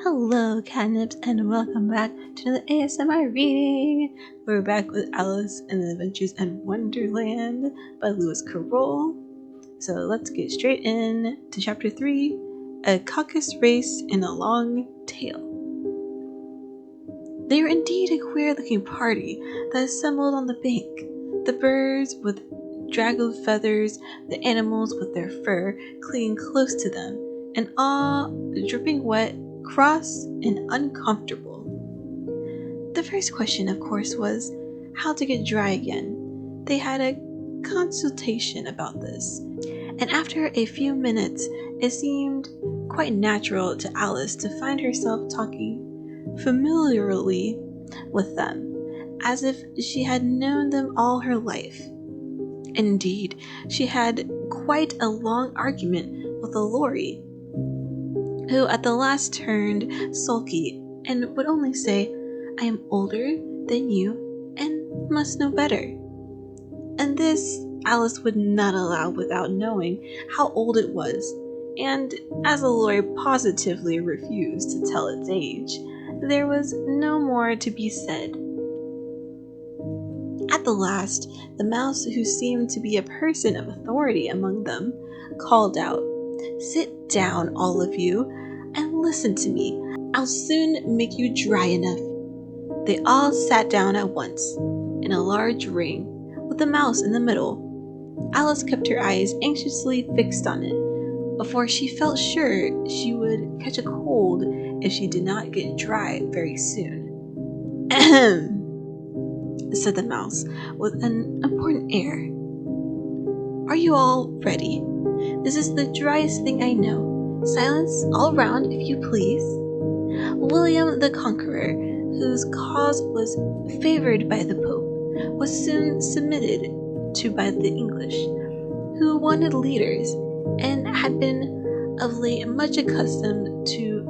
Hello, catnips, and welcome back to another ASMR reading. We're back with Alice and the Adventures in Wonderland by Lewis Carroll. So let's get straight in to Chapter 3, A Caucus Race in a Long Tail. They were indeed a queer-looking party that assembled on the bank. The birds with draggled feathers, the animals with their fur clinging close to them, and all dripping wet, cross, and uncomfortable. The first question, of course, was how to get dry again. They had a consultation about this, and after a few minutes, it seemed quite natural to Alice to find herself talking familiarly with them, as if she had known them all her life. Indeed, she had quite a long argument with Lori, who at the last turned sulky and would only say, "I am older than you and must know better." And this Alice would not allow without knowing how old it was, and as Lori positively refused to tell its age, there was no more to be said. At the last, the mouse, who seemed to be a person of authority among them, called out, "Sit down, all of you, and listen to me. I'll soon make you dry enough." They all sat down at once, in a large ring, with the mouse in the middle. Alice kept her eyes anxiously fixed on it, for she felt sure she would catch a cold if she did not get dry very soon. "Ahem," said the mouse, with an important air. "Are you all ready? This is the driest thing I know. Silence all round, if you please." William the Conqueror, whose cause was favored by the Pope, was soon submitted to by the English, who wanted leaders, and had been of late much accustomed to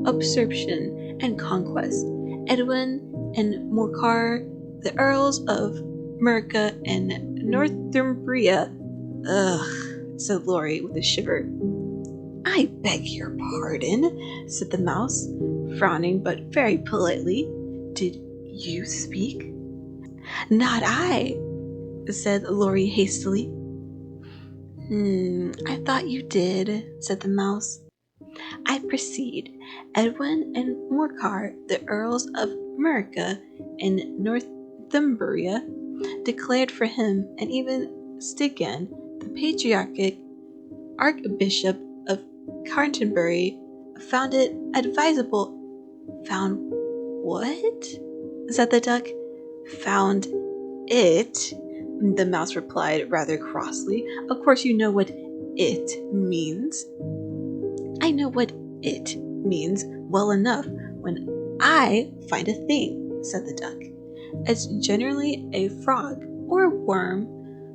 usurpation and conquest. Edwin and Morcar, the Earls of Mercia and Northumbria. "Ugh," said Lori with a shiver. "I beg your pardon," said the mouse, frowning but very politely. "Did you speak?" "Not I," said Lori hastily. I thought you did," said the mouse. "I proceed. Edwin and Morcar, the Earls of Mercia and Northumbria, declared for him, and even Stigand, the patriarchic Archbishop of Canterbury, found it advisable." "Found what?" said the duck. "Found it," the mouse replied rather crossly. "Of course you know what it means." "I know what it means well enough when I find a thing," said the duck. "It's generally a frog or a worm.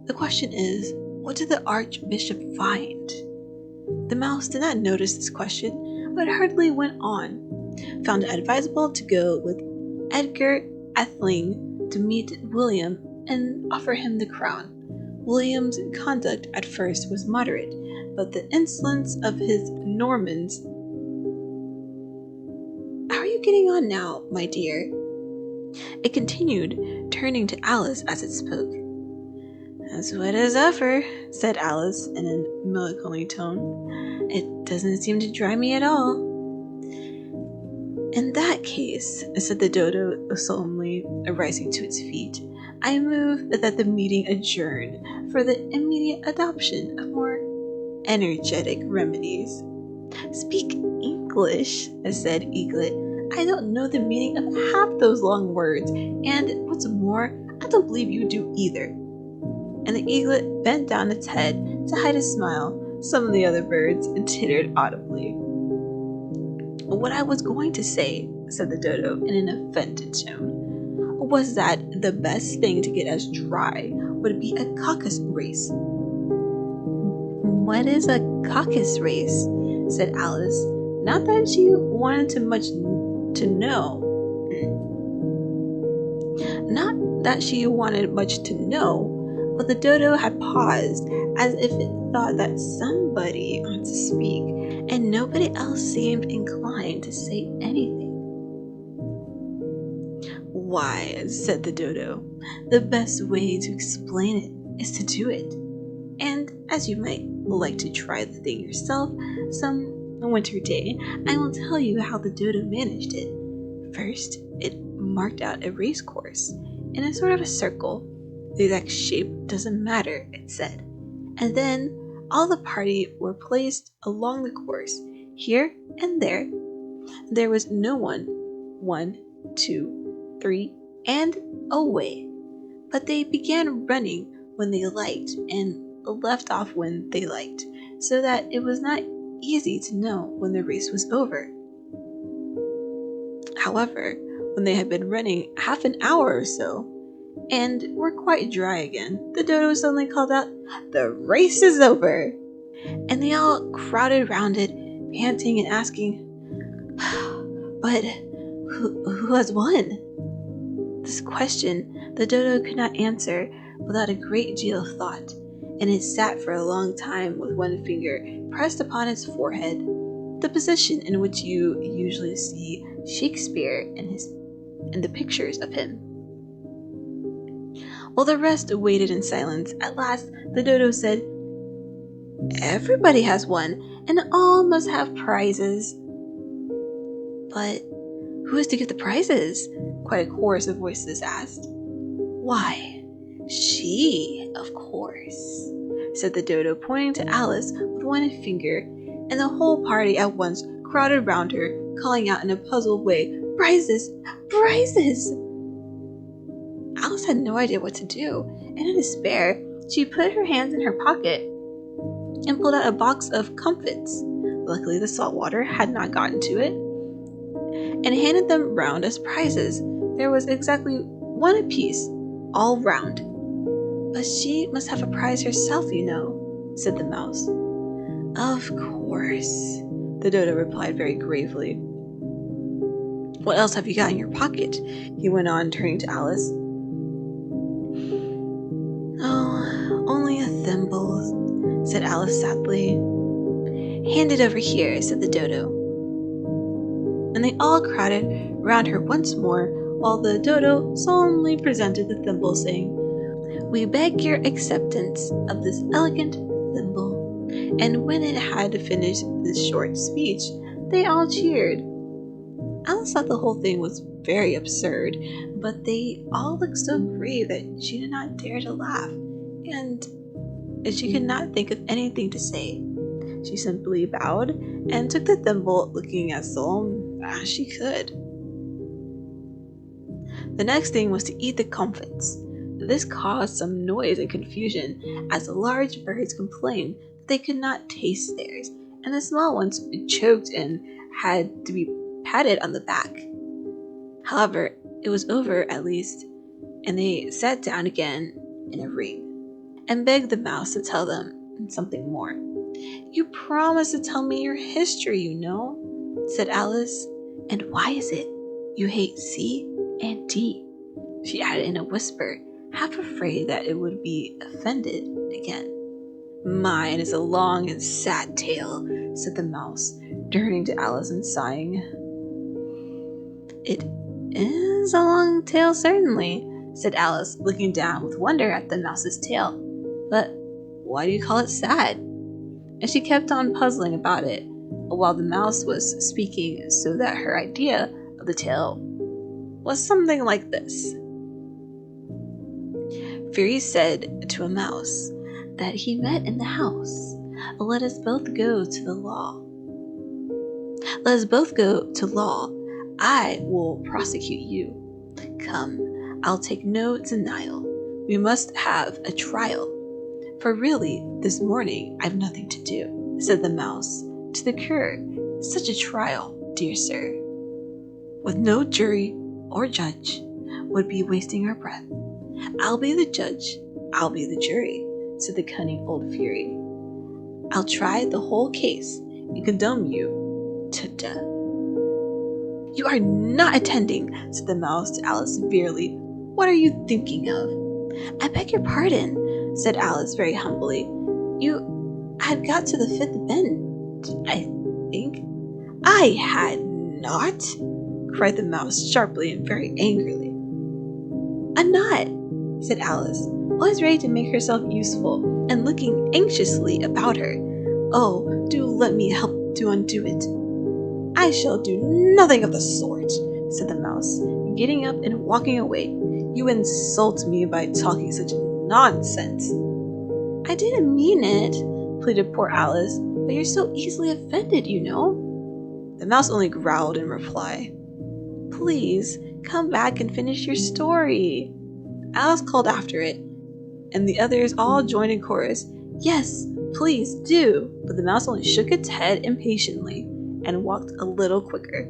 The question is, what did the Archbishop find?" The mouse did not notice this question, but hurriedly went on. "Found it advisable to go with Edgar Atheling to meet William and offer him the crown. William's conduct at first was moderate, but the insolence of his Normans—" "How are you getting on now, my dear?" it continued, turning to Alice as it spoke. "As wet as ever," said Alice in a melancholy tone. "It doesn't seem to dry me at all." "In that case," said the dodo solemnly, rising to its feet, "I move that the meeting adjourn for the immediate adoption of more energetic remedies." "Speak English," said Eaglet. "I don't know the meaning of half those long words, and what's more, I don't believe you do either." And the eaglet bent down its head to hide a smile. Some of the other birds tittered audibly. "What I was going to say," said the dodo in an offended tone, "was that the best thing to get us dry would be a caucus race." "What is a caucus race?" said Alice. Not that she wanted much to know, but the dodo had paused, as if it thought that somebody ought to speak, and nobody else seemed inclined to say anything. "Why," said the dodo, "the best way to explain it is to do it. And as you might like to try the thing yourself some winter day, I will tell you how the dodo managed it. First, it marked out a race course in a sort of a circle. The exact shape doesn't matter, it said. And then all the party were placed along the course, here and there. There was no one, 1, 2, 3, and away. But they began running when they liked and left off when they liked, so that it was not easy to know when the race was over. However, when they had been running half an hour or so, and were quite dry again, the dodo suddenly called out, 'The race is over!' And they all crowded round it, panting and asking, 'But who has won?' This question the dodo could not answer without a great deal of thought, and it sat for a long time with one finger pressed upon its forehead, the position in which you usually see Shakespeare in the pictures of him. While the rest waited in silence, at last the dodo said, 'Everybody has one, and all must have prizes.' 'But who is to get the prizes?' quite a chorus of voices asked. 'Why, she, of course,' said the dodo, pointing to Alice with one finger, and the whole party at once crowded round her, calling out in a puzzled way, 'Prizes! Prizes!' Alice had no idea what to do, and in despair, she put her hands in her pocket and pulled out a box of comfits. Luckily, the salt water had not gotten to it, and handed them round as prizes. There was exactly one apiece, all round. 'But she must have a prize herself, you know,' said the mouse. 'Of course,' the dodo replied very gravely. 'What else have you got in your pocket?' he went on, turning to Alice. 'Oh, only a thimble,' said Alice sadly. 'Hand it over here,' said the dodo. And they all crowded round her once more, while the dodo solemnly presented the thimble, saying, 'We beg your acceptance of this elegant thimble.' And when it had finished this short speech, they all cheered. Alice thought the whole thing was very absurd, but they all looked so grave that she did not dare to laugh, and she could not think of anything to say. She simply bowed and took the thimble, looking as solemn as she could. The next thing was to eat the comfits. This caused some noise and confusion, as the large birds complained that they could not taste theirs, and the small ones choked and had to be patted on the back. However, it was over at least, and they sat down again in a ring, and begged the mouse to tell them something more. 'You promised to tell me your history, you know,' said Alice. 'And why is it you hate C and D?' she added in a whisper, half afraid that it would be offended again. 'Mine is a long and sad tale,' said the mouse, turning to Alice and sighing. 'It is a long tale, certainly,' said Alice, looking down with wonder at the mouse's tail. 'But why do you call it sad?' And she kept on puzzling about it, while the mouse was speaking, so that her idea of the tale was something like this. Fairy said to a mouse that he met in the house, 'Let us both go to the law. Let us both go to law. I will prosecute you. Come, I'll take no denial. We must have a trial. For really, this morning I've nothing to do,' said the mouse. 'To the cure, such a trial, dear sir, with no jury or judge, would be wasting our breath. I'll be the judge, I'll be the jury,' said the cunning old Fury. 'I'll try the whole case and condemn you to death.' 'You are not attending,' said the mouse to Alice severely. 'What are you thinking of?' 'I beg your pardon,' said Alice very humbly. 'You had got to the fifth bend, I ink? I had not, cried the mouse sharply and very angrily. I'm not, said Alice, always ready to make herself useful and looking anxiously about her. Oh, do let me help to undo it. I shall do nothing of the sort, said the mouse, getting up and walking away. You insult me by talking such nonsense. I didn't mean it, pleaded poor Alice, but you're so easily offended, you know. The mouse only growled in reply. Please, come back and finish your story. Alice called after it, and the others all joined in chorus. Yes, please do, but the mouse only shook its head impatiently and walked a little quicker.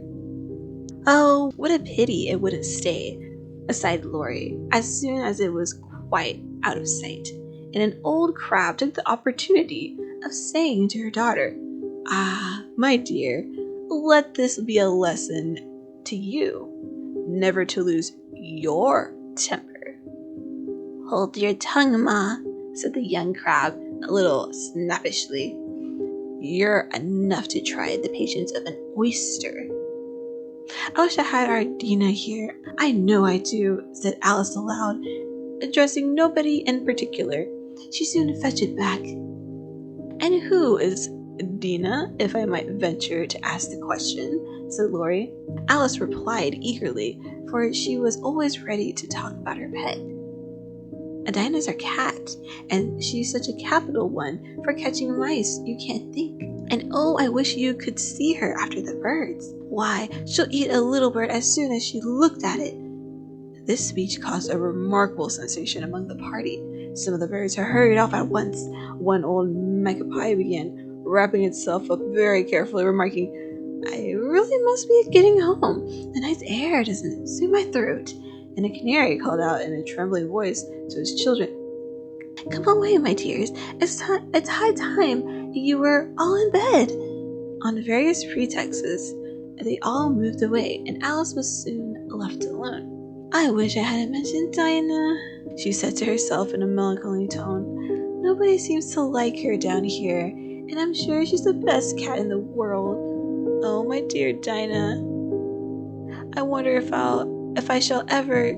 Oh, what a pity it wouldn't stay, sighed Laurie, as soon as it was quite out of sight, and an old crab took the opportunity of saying to her daughter, Ah, my dear, let this be a lesson to you, never to lose your temper. Hold your tongue, Ma, said the young crab a little snappishly. You're enough to try the patience of an oyster. I wish I had our Dina here. I know I do, said Alice aloud, addressing nobody in particular. She soon fetched it back. And who is Dina, if I might venture to ask the question, said Laurie. Alice replied eagerly, for she was always ready to talk about her pet. Dinah's our cat, and she's such a capital one for catching mice you can't think. And oh, I wish you could see her after the birds. Why, she'll eat a little bird as soon as she looked at it. This speech caused a remarkable sensation among the party. Some of the birds hurried off at once. One old magpie began wrapping itself up very carefully, remarking, I really must be getting home. The night's air doesn't suit my throat. And a canary called out in a trembling voice to his children, Come away, my dears. It's high time you were all in bed. On various pretexts, they all moved away, and Alice was soon left alone. I wish I hadn't mentioned Dinah, she said to herself in a melancholy tone. Nobody seems to like her down here, and I'm sure she's the best cat in the world. Oh, my dear Dinah. I wonder if I shall ever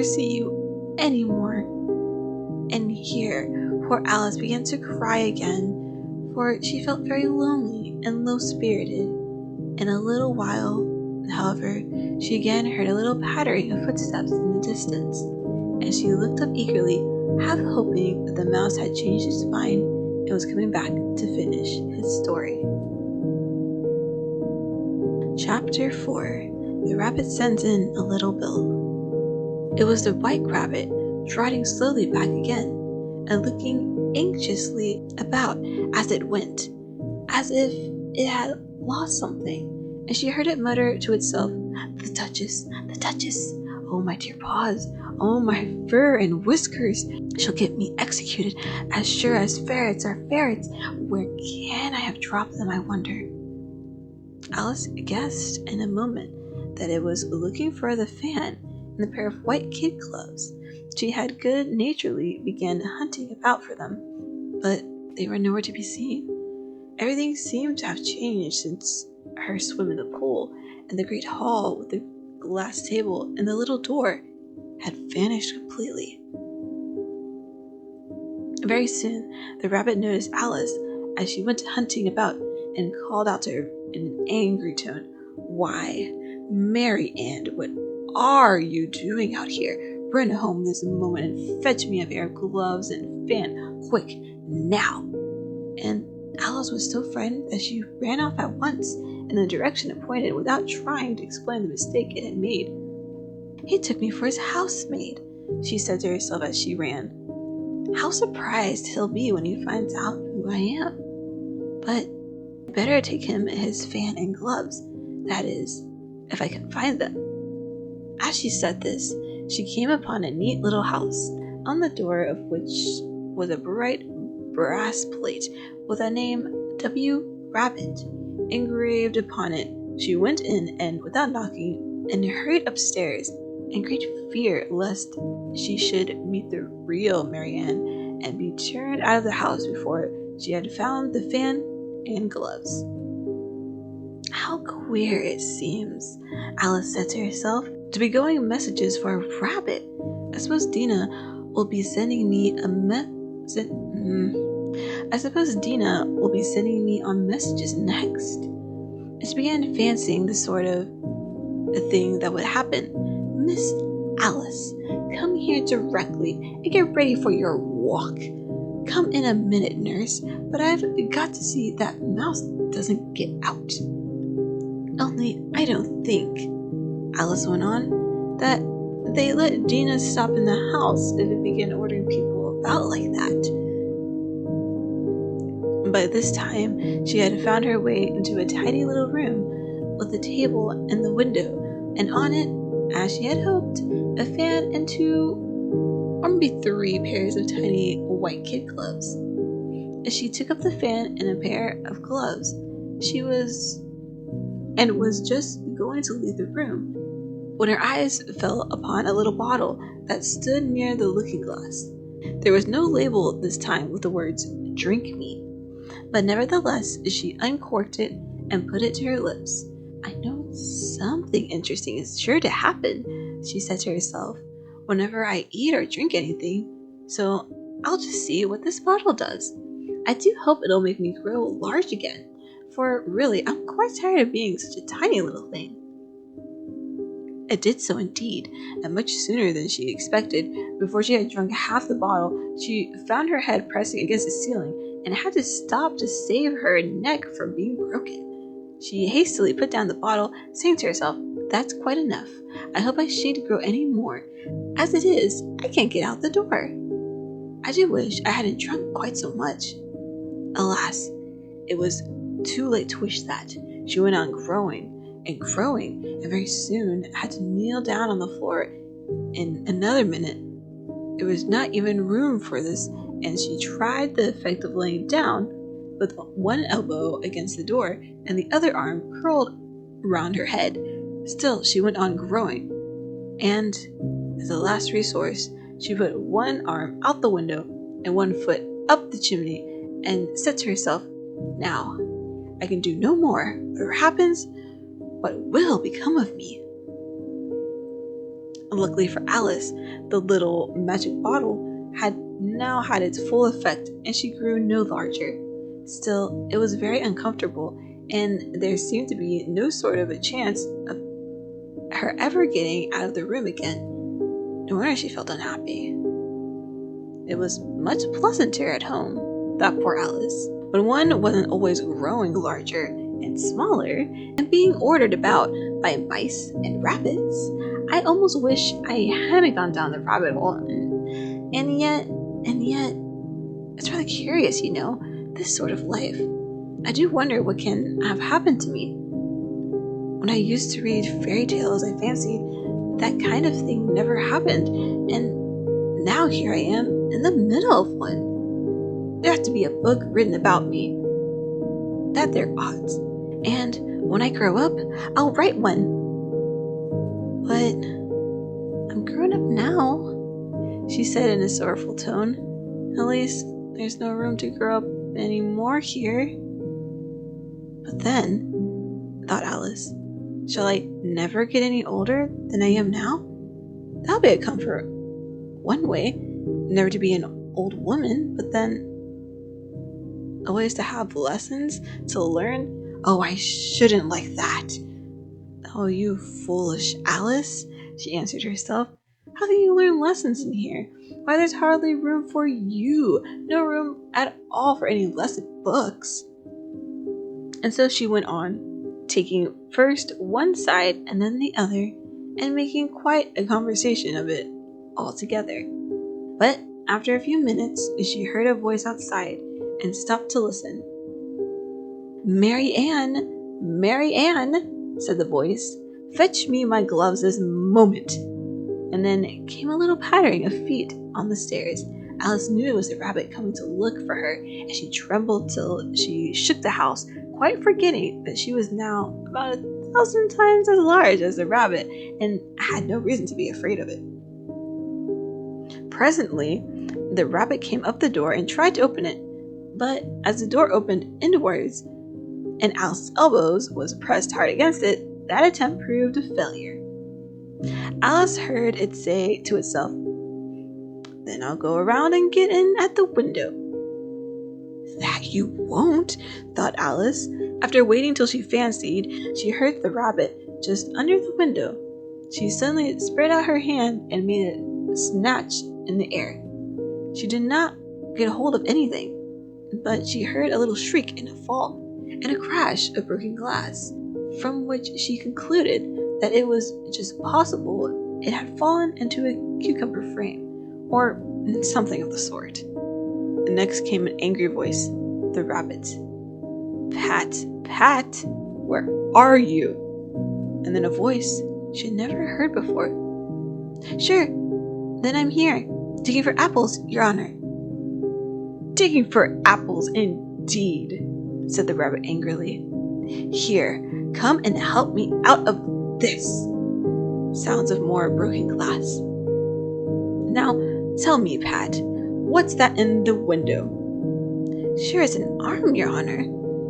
see you anymore. And here, poor Alice began to cry again, for she felt very lonely and low-spirited. In a little while, however, she again heard a little pattering of footsteps in the distance, and she looked up eagerly, half hoping that the mouse had changed his mind and was coming back to finish his story. Chapter 4. The Rabbit Sends in a Little Bill. It was the White Rabbit, trotting slowly back again, and looking anxiously about as it went, as if it had lost something, and she heard it mutter to itself, The Duchess, oh my dear paws, oh my fur and whiskers, she'll get me executed as sure as ferrets are ferrets. Where can I have dropped them, I wonder? Alice guessed in a moment that it was looking for the fan and the pair of white kid gloves. She had good-naturedly begun hunting about for them, but they were nowhere to be seen. Everything seemed to have changed since her swim in the pool, and the great hall with the glass table and the little door had vanished completely. Very soon, the rabbit noticed Alice as she went hunting about and called out to her in an angry tone, Why, Mary Ann, what are you doing out here? Run home this moment and fetch me a pair of gloves and fan, quick, now! And Alice was so frightened that she ran off at once in the direction appointed without trying to explain the mistake it had made. He took me for his housemaid, she said to herself as she ran. How surprised he'll be when he finds out who I am. But better take him his fan and gloves, that is, if I can find them. As she said this, she came upon a neat little house, on the door of which was a bright brass plate with the name W. Rabbit engraved upon it. She went in and, without knocking, and hurried upstairs, in great fear lest she should meet the real Mary Ann and be turned out of the house before she had found the fan and gloves. How queer it seems, Alice said to herself, to be going messages for a rabbit. I suppose Dina will be sending me on messages next. And she began fancying the sort of thing that would happen. Miss Alice, come here directly and get ready for your walk. Come in a minute, nurse, but I've got to see that Mouse doesn't get out. Only I don't think, Alice went on, that they let Dina stop in the house if it began ordering people about like that. By this time, she had found her way into a tiny little room with a table and the window, and on it, as she had hoped, a fan and 2 or maybe 3 pairs of tiny white kid gloves. As she took up the fan and a pair of gloves, she was just going to leave the room when her eyes fell upon a little bottle that stood near the looking glass. There was no label this time with the words "Drink Me," but nevertheless she uncorked it and put it to her lips. I know something interesting is sure to happen, she said to herself, whenever I eat or drink anything, so I'll just see what this bottle does. I do hope it'll make me grow large again, for really I'm quite tired of being such a tiny little thing. It did so indeed, and much sooner than she expected. Before she had drunk half the bottle, she found her head pressing against the ceiling and had to stop to save her neck from being broken. She hastily put down the bottle, saying to herself, "That's quite enough. I hope I shan't grow any more. As it is, I can't get out the door. I do wish I hadn't drunk quite so much." Alas, it was too late to wish that. She went on growing, and very soon had to kneel down on the floor. In another minute, there was not even room for this, and she tried the effect of laying down with one elbow against the door and the other arm curled round her head. Still, she went on growing, and as a last resource, she put one arm out the window and one foot up the chimney and said to herself, "Now, I can do no more. Whatever happens, what will become of me?" Luckily for Alice, the little magic bottle had now had its full effect and she grew no larger. Still, it was very uncomfortable, and there seemed to be no sort of a chance of her ever getting out of the room again. No wonder she felt unhappy. It was much pleasanter at home, thought poor Alice, when one wasn't always growing larger and smaller and being ordered about by mice and rabbits. I almost wish I hadn't gone down the rabbit hole, and yet, it's rather curious, this sort of life. I do wonder what can have happened to me. When I used to read fairy tales, I fancied that kind of thing never happened, and now here I am in the middle of one. There has to be a book written about me. That there ought. And when I grow up, I'll write one. But I'm grown up now, she said in a sorrowful tone. At least there's no room to grow up anymore here. But then, thought Alice, shall I never get any older than I am now? That'll be a comfort one way, never to be an old woman, but then always to have lessons to learn. Oh, I shouldn't like that. Oh, you foolish Alice, she answered herself. How can you learn lessons in here? Why, there's hardly room for you. No room at all for any lesson books. And so she went on, taking first one side and then the other, and making quite a conversation of it all together. But after a few minutes, she heard a voice outside and stopped to listen. Mary Ann, said the voice, fetch me my gloves this moment. And then came a little pattering of feet on the stairs. Alice knew it was the rabbit coming to look for her, and she trembled till she shook the house, quite forgetting that she was now about 1,000 times as large as the rabbit, and had no reason to be afraid of it. Presently, the rabbit came up the door and tried to open it, but as the door opened inwards, and Alice's elbows was pressed hard against it, that attempt proved a failure. Alice heard it say to itself, "Then I'll go around and get in at the window." "That you won't," thought Alice. After waiting till she fancied she heard the rabbit just under the window, she suddenly spread out her hand and made it snatch in the air. She did not get hold of anything, but she heard a little shriek and a fall, and a crash of broken glass, from which she concluded that it was just possible it had fallen into a cucumber frame, or something of the sort. The next came an angry voice, the rabbit's. "Pat, Pat, where are you?" And then a voice she had never heard before. "Sure, then I'm here, digging for apples, Your Honor." "Digging for apples, indeed," said the rabbit angrily. "Here, come and help me out of this." Sounds of more broken glass. "Now, tell me, Pat, what's that in the window?" "Sure, it's an arm, Your Honor."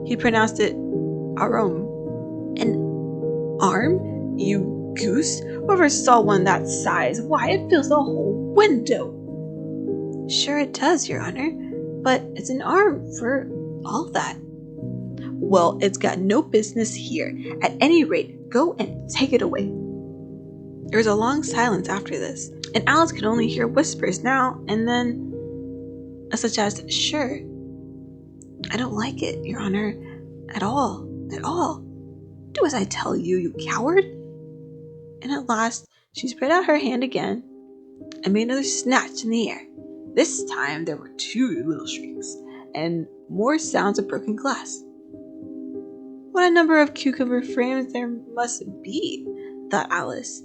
He pronounced it arum. "An arm? You goose! Whoever saw one that size? Why, it fills the whole window." "Sure it does, Your Honor, but it's an arm for all that." "Well, it's got no business here. At any rate, go and take it away." There was a long silence after this, and Alice could only hear whispers now and then, such as, "Sure, I don't like it, Your Honor, at all, at all. Do as I tell you, you coward." And at last she spread out her hand again and made another snatch in the air. This time there were 2 little shrieks and more sounds of broken glass. "What a number of cucumber frames there must be," thought Alice.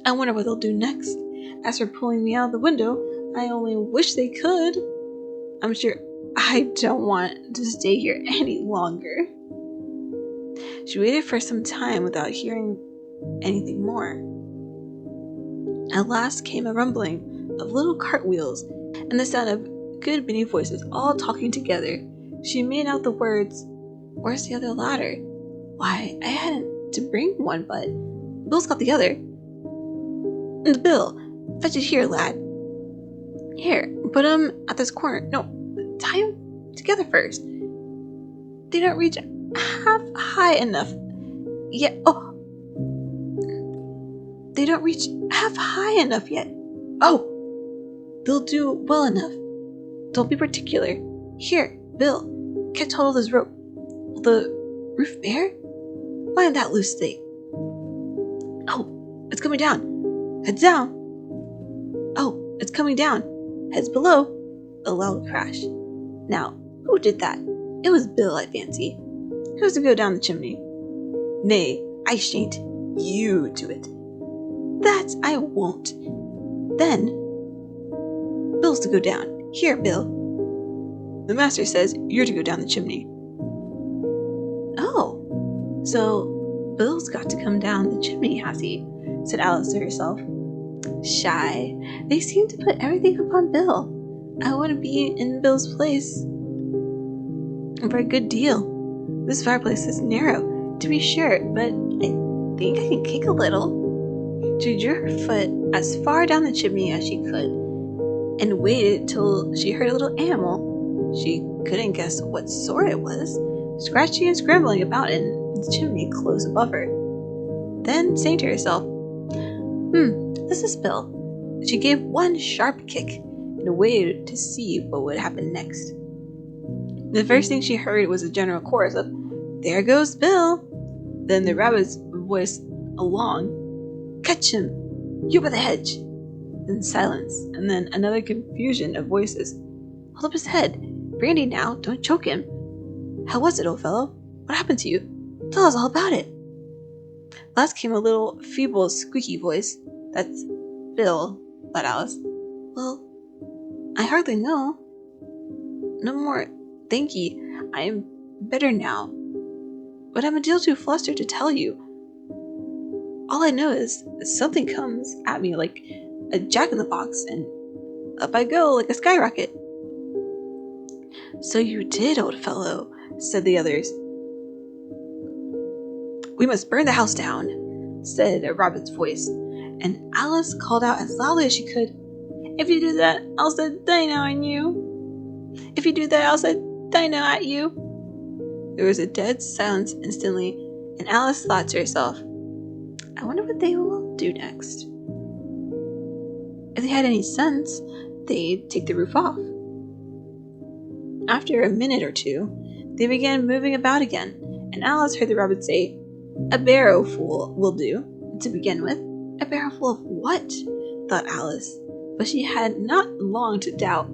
"I wonder what they'll do next. As for pulling me out of the window, I only wish they could. I'm sure I don't want to stay here any longer." She waited for some time without hearing anything more. At last came a rumbling of little cartwheels and the sound of good many voices all talking together. She made out the words, "Where's the other ladder? Why, I hadn't to bring one, but Bill's got the other. And Bill, fetch it here, lad. Here, put 'em at this corner. No, tie 'em together first. They don't reach half high enough yet. Oh, they don't reach half high enough yet. Oh, they'll do well enough. Don't be particular. Here, Bill, catch hold of this rope. Will the roof bear? Mind that loose thing. Oh, it's coming down. Heads down. Oh, it's coming down. Heads below." A loud crash. Now, who did that? It was Bill, I fancy. Who's to go down the chimney? "Nay, I shan't. You do it." "That I won't." "Then, Bill's to go down. Here, Bill." "The master says you're to go down the chimney." "Oh, so Bill's got to come down the chimney, has he?" said Alice to herself. "Shy. They seem to put everything upon Bill. I wouldn't be in Bill's place for a good deal. This fireplace is narrow, to be sure, but I think I can kick a little." She drew her foot as far down the chimney as she could, and waited till she heard a little animal, she couldn't guess what sort it was, scratching and scrambling about in the chimney close above her. Then, saying to herself, "This is Bill," she gave one sharp kick and waited to see what would happen next. The first thing she heard was a general chorus of, "There goes Bill." Then the rabbit's voice along, "Catch him! You by the hedge!" Then silence, and then another confusion of voices. "Hold up his head! Brandy now, don't choke him! How was it, old fellow? What happened to you? Tell us all about it!" Last came a little, feeble, squeaky voice. "That's Bill," thought Alice. "Well, I hardly know. No more, thank ye. I am better now. But I'm a deal too flustered to tell you. All I know is that something comes at me like a jack-in-the-box, and up I go like a skyrocket." "So you did, old fellow," said the others. "We must burn the house down," said a rabbit's voice, and Alice called out as loudly as she could, "If you do that, I'll set dino on you. If you do that, I'll set dino at you." There was a dead silence instantly, and Alice thought to herself, "I wonder what they will do next." If they had any sense, they'd take the roof off. After a minute or two, they began moving about again, and Alice heard the rabbit say, "A barrowful will do, to begin with." A barrowful of what? Thought Alice, but she had not long to doubt,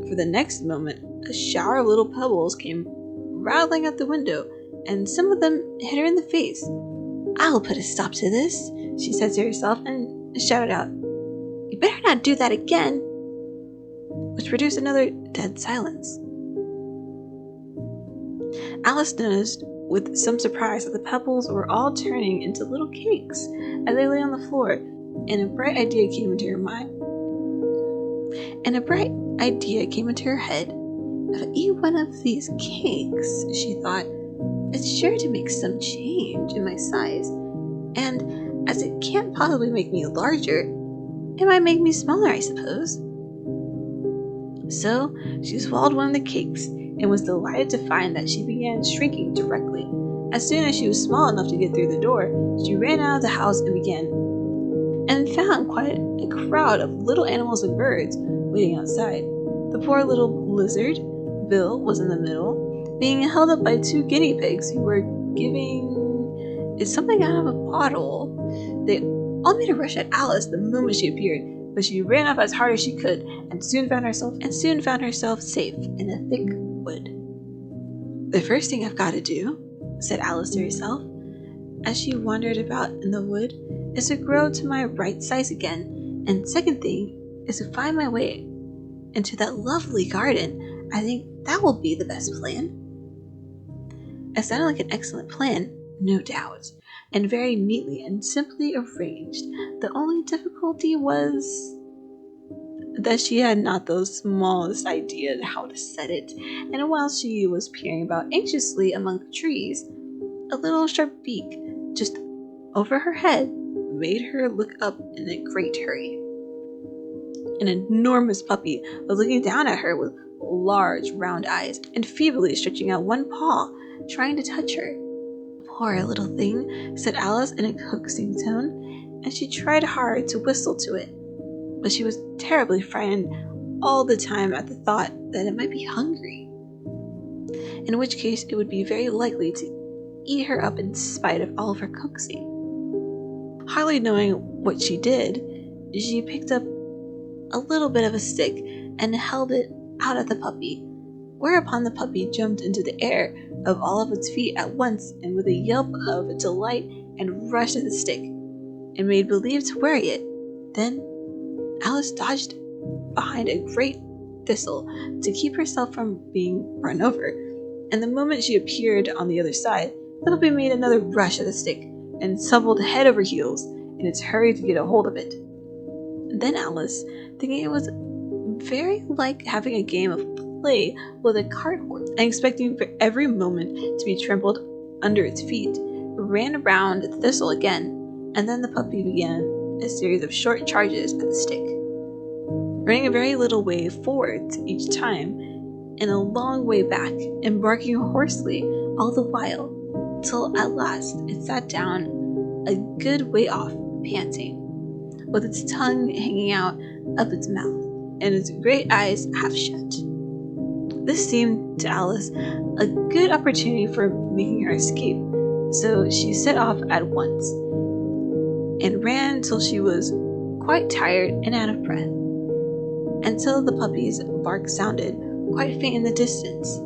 for the next moment a shower of little pebbles came rattling at the window, and some of them hit her in the face. "I'll put a stop to this," she said to herself, and shouted out, "You better not do that again," which produced another dead silence. Alice noticed with some surprise that the pebbles were all turning into little cakes as they lay on the floor, and a bright idea came into her head. "If I eat one of these cakes," she thought, "it's sure to make some change in my size, and as it can't possibly make me larger, it might make me smaller, I suppose." So she swallowed one of the cakes and was delighted to find that she began shrinking directly. As soon as she was small enough to get through the door, she ran out of the house and found quite a crowd of little animals and birds waiting outside. The poor little lizard, Bill, was in the middle, being held up by two guinea pigs who were giving it something out of a bottle. They all made a rush at Alice the moment she appeared, but she ran up as hard as she could and soon found herself safe in a thick wood. "The first thing I've got to do," said Alice to herself, as she wandered about in the wood, "is to grow to my right size again, and second thing is to find my way into that lovely garden. I think that will be the best plan." It sounded like an excellent plan, no doubt, and very neatly and simply arranged. The only difficulty was that she had not the smallest idea how to set it, and while she was peering about anxiously among the trees, a little sharp beak just over her head made her look up in a great hurry. An enormous puppy was looking down at her with large round eyes and feebly stretching out one paw, trying to touch her. "Poor little thing," said Alice in a coaxing tone, and she tried hard to whistle to it, but she was terribly frightened all the time at the thought that it might be hungry, in which case it would be very likely to eat her up in spite of all of her coaxing. Hardly knowing what she did, she picked up a little bit of a stick and held it out at the puppy, whereupon the puppy jumped into the air of all of its feet at once, and with a yelp of delight and rushed at the stick and made believe to worry it. Then Alice dodged behind a great thistle to keep herself from being run over, and the moment she appeared on the other side, the puppy made another rush at the stick and tumbled head over heels in its hurry to get a hold of it. Then Alice, thinking it was very like having a game of play with a cart horse and expecting for every moment to be trampled under its feet, ran around the thistle again, and then the puppy began a series of short charges at the stick, running a very little way forward each time and a long way back, and barking hoarsely all the while, till at last it sat down a good way off, panting, with its tongue hanging out of its mouth and its great eyes half shut. This seemed to Alice a good opportunity for making her escape, so she set off at once and ran till she was quite tired and out of breath, until the puppy's bark sounded quite faint in the distance.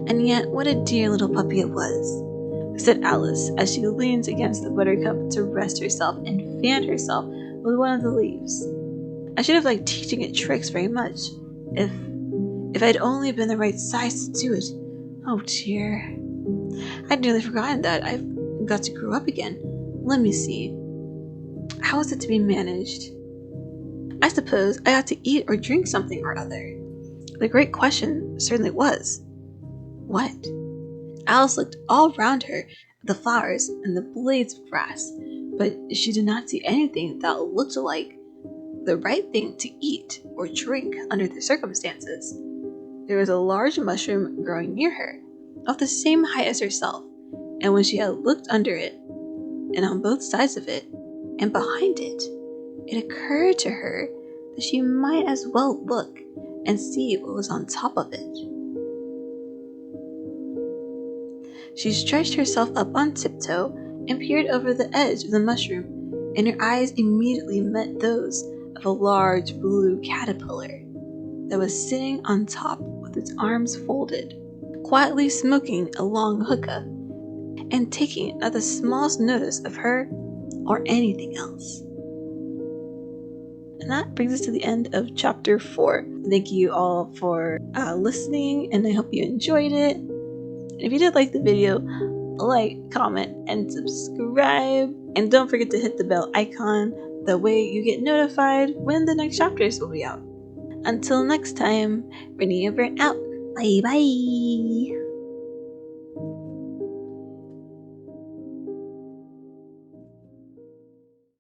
"And yet what a dear little puppy it was," said Alice as she leaned against the buttercup to rest herself and fanned herself with one of the leaves. "I should have liked teaching it tricks very much, if I'd only been the right size to do it. Oh dear, I'd nearly forgotten that I've got to grow up again. Let me see. How is it to be managed? I suppose I ought to eat or drink something or other." The great question certainly was, what? Alice looked all round her, the flowers and the blades of grass, but she did not see anything that looked like the right thing to eat or drink under the circumstances. There was a large mushroom growing near her, of the same height as herself, and when she had looked under it, and on both sides of it, and behind it, it occurred to her that she might as well look and see what was on top of it. She stretched herself up on tiptoe and peered over the edge of the mushroom, and her eyes immediately met those of a large blue caterpillar that was sitting on top with its arms folded, quietly smoking a long hookah and taking not the smallest notice of her or anything else. And that brings us to the end of chapter 4. Thank you all for listening, and I hope you enjoyed it. And if you did like the video, like, comment, and subscribe. And don't forget to hit the bell icon, that way you get notified when the next chapters will be out. Until next time, Rini over and out. Bye bye!